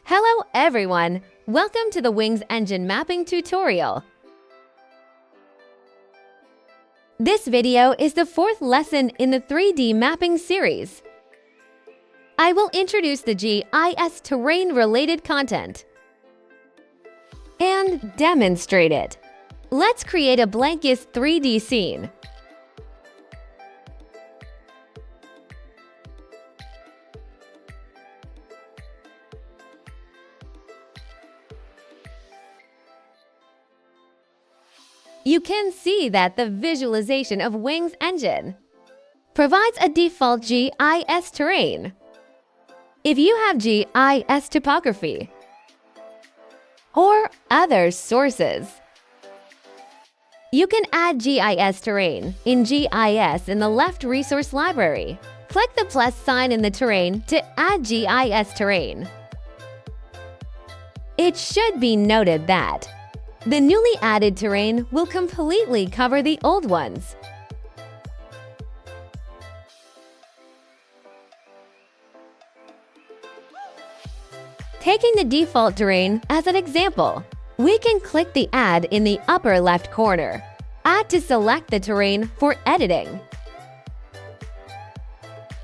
Hello everyone! Welcome to the Wings Engine mapping tutorial. This video is the fourth lesson in the 3D mapping series. I will introduce the GIS terrain-related content and demonstrate it. Let's create a blank GIS 3D scene. You can see that the visualization of Wings Engine provides a default GIS terrain. If you have GIS topography or other sources, you can add GIS terrain in GIS in the left resource library. Click the plus sign in the terrain to add GIS terrain. It should be noted that the newly added terrain will completely cover the old ones. Taking the default terrain as an example, we can click the Add in the upper left corner. Add to select the terrain for editing.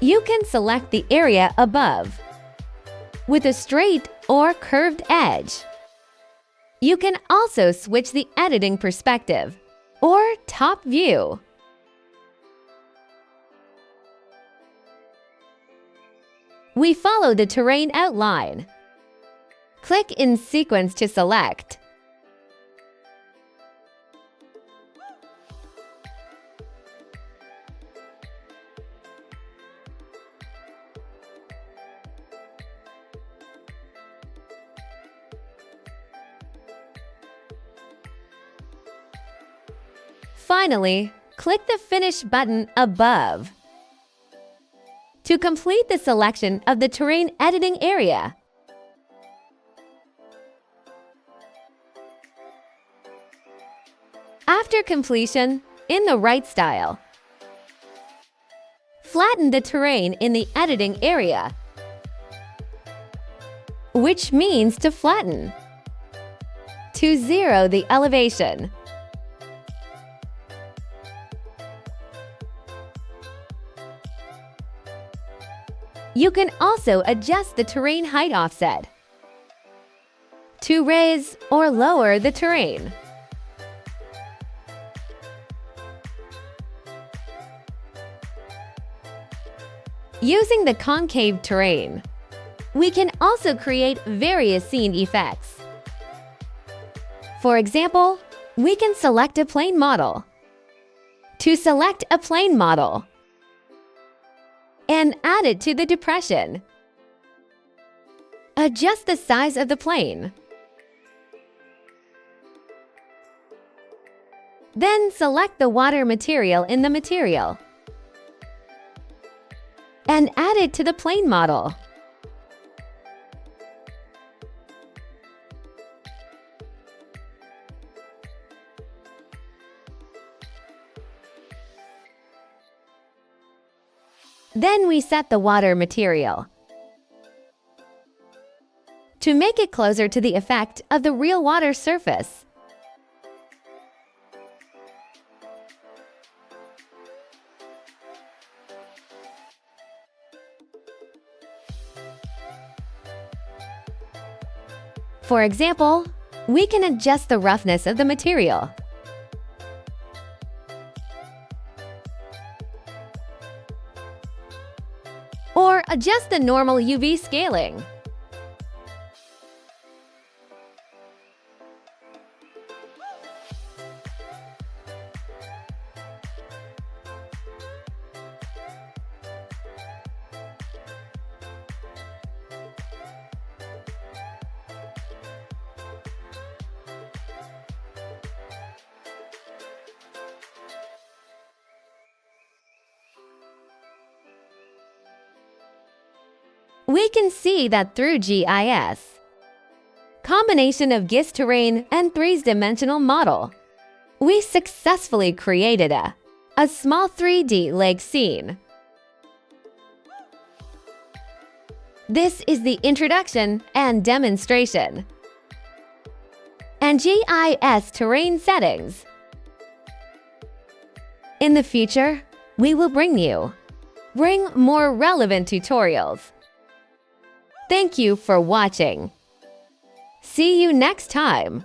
You can select the area above with a straight or curved edge. You can also switch the editing perspective or top view. We follow the terrain outline. Click in sequence to select. Finally, click the Finish button above to complete the selection of the terrain editing area. After completion, in the right style, flatten the terrain in the editing area, which means to flatten. To zero the elevation. You can also adjust the terrain height offset to raise or lower the terrain. Using the concave terrain, we can also create various scene effects. For example, we can select a plane model. To select a plane model, and add it to the depression. Adjust the size of the plane. Then select the water material in the material and add it to the plane model. Then we set the water material to make it closer to the effect of the real water surface. For example, we can adjust the roughness of the material. Or adjust the normal UV scaling. We can see that through GIS, combination of GIS terrain and three-dimensional model, we successfully created a small 3D lake scene. This is the introduction and demonstration. And GIS terrain settings. In the future, we will bring more relevant tutorials. Thank you for watching. See you next time.